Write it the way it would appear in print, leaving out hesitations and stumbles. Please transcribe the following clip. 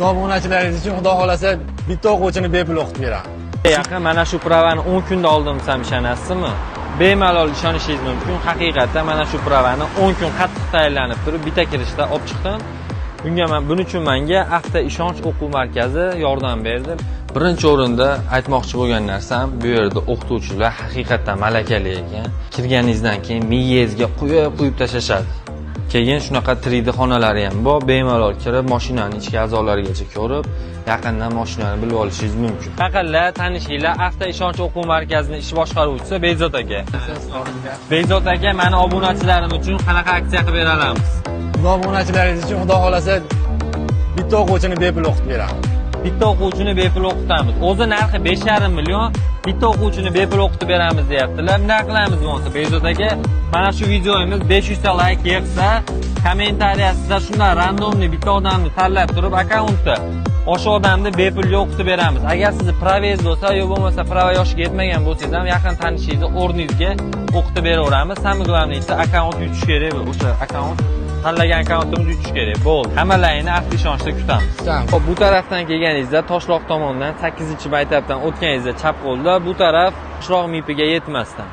Obunachilaringiz uchun xudo xolasa bitta o'quvchini bepul o'qitib beraman. Yaqin mana shu pravani 10 kunda oldim desam ishonasizmi? Bemalol ishonishingiz mumkin. Haqiqatan mana shu pravani 10 kun qattiq tayyorlanib turib bitta kirishda olib chiqdim. Buning uchun menga Hafta ishonch o'quv markazi yordam berdi. Birinchi o'rinda aytmoqchi bo'lgan narsam, bu yerda o'qituvchilar haqiqatan malakali ekan. Kirganingizdan keyin miyangizga quyib tashlashadi. Keyin shunaqa 3D xonalari ham bor. Bemalol kirib, mashinaning ichki a'zolarigacha ko'rib, yaqindan mashinani bilib olishingiz mumkin. Faqatlar tanishinglar, Hafta ishonch o'quv markazining ish boshqaruvchisi Bezod aka. Bezod aka, meni obunachilarim uchun qanaqa aksiya qilib bera olamiz? Obunachilaringiz uchun xudo xolasa bitta o'quvchini bepul o'qitib beraman. Bitta o'quvchini bepul o'qitamiz. O'zi narxi 5,5 million. Bitta o'quvchini bepul o'qitib beramiz deyaptilar. Nima qilamiz bo'lsa, Bezod aka, mana shu videomiz 500 ta like yig'sa, kommentariyasida shunday randomli bitta odamni tanlab turib, akkauntda o'sha odamni bepul o'qitib beramiz. Agar siz pravez bo'lsa, yo bo'lmasa prava yoshiga yetmagan bo'lsangiz ham yaqin tanishingizni o'rningizga o'qitib beraveramiz. Samim glавныйsi akkaunt yutish kerak. O'sha akkaunt tanlagan akkauntimiz yutish kerak. Bo'ldi. Hammalarini Hafta ishonchda kutamiz. Xo'p, bu tarafdan kelganingizda Toshloq tomondan 8-maktabdan o'tganingizda chap qo'lda, bu taraf Toshloq MIPiga yetmasdan